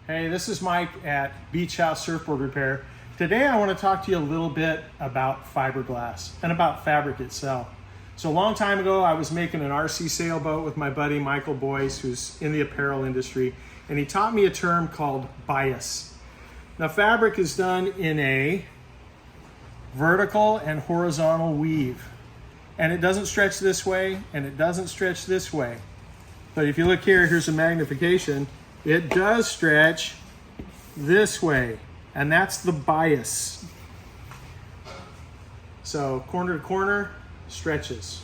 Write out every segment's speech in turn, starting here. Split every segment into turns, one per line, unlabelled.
Hey, this is Mike at Beachhouse Surfboard Repair. Today I want to talk to you a little bit about fiberglass and about fabric itself. So a long time ago I was making an RC sailboat with my buddy Michael Boyce, who's in the apparel industry, and he taught me a term called bias. Now fabric is done in a vertical and horizontal weave, and it doesn't stretch this way and it doesn't stretch this way. But if you look here, here's a magnification. It does stretch this way, and that's the bias. So corner to corner, stretches.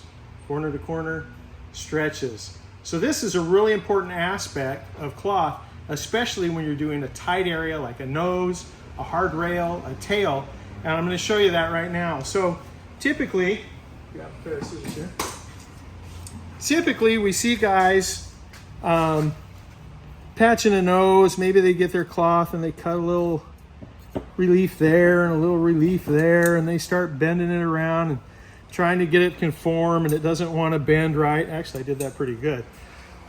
Corner to corner, stretches. So this is a really important aspect of cloth, especially when you're doing a tight area like a nose, a hard rail, a tail, and I'm going to show you that right now. So typically, grab a pair of scissors here. Typically we see guys patching a nose. Maybe they get their cloth and they cut a little relief there and a little relief there, and they start bending it around and trying to get it conform, and it doesn't want to bend right. Actually, I did that pretty good.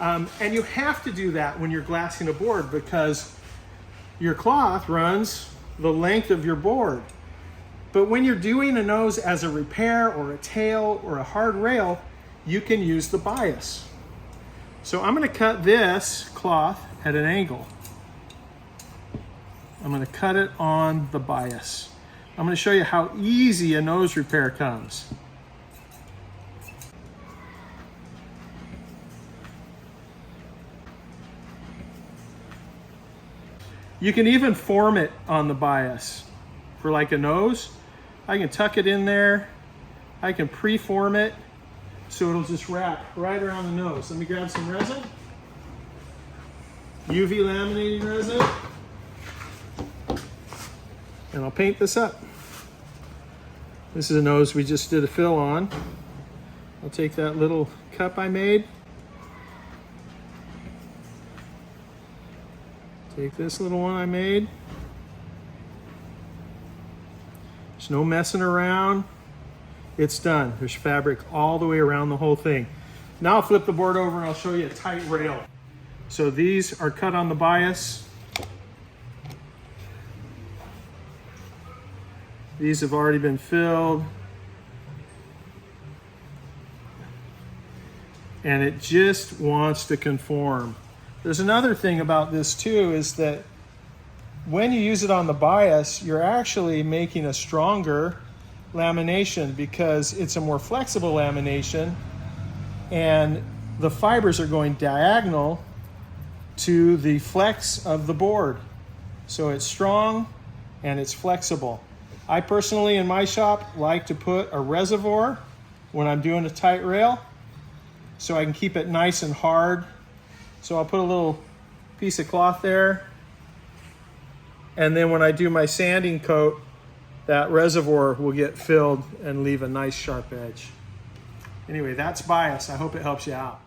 And you have to do that when you're glassing a board, because your cloth runs the length of your board. But when you're doing a nose as a repair or a tail or a hard rail, you can use the bias. So I'm going to cut this cloth at an angle. I'm going to cut it on the bias. I'm going to show you how easy a nose repair comes. You can even form it on the bias. For like a nose, I can tuck it in there. I can pre-form it so it'll just wrap right around the nose. Let me grab some resin. UV laminating resin. And I'll paint this up. This is a nose we just did a fill on. I'll take that little cup I made. Take this little one I made. There's no messing around. It's done. There's fabric all the way around the whole thing. Now I'll flip the board over and I'll show you a tight rail. So these are cut on the bias. These have already been filled. And it just wants to conform. There's another thing about this too, is that when you use it on the bias, you're actually making a stronger lamination because it's a more flexible lamination, and the fibers are going diagonal to the flex of the board. So it's strong and it's flexible. I personally, in my shop, like to put a reservoir when I'm doing a tight rail so I can keep it nice and hard. So I'll put a little piece of cloth there, and then when I do my sanding coat, that reservoir will get filled and leave a nice sharp edge. Anyway, that's bias. I hope it helps you out.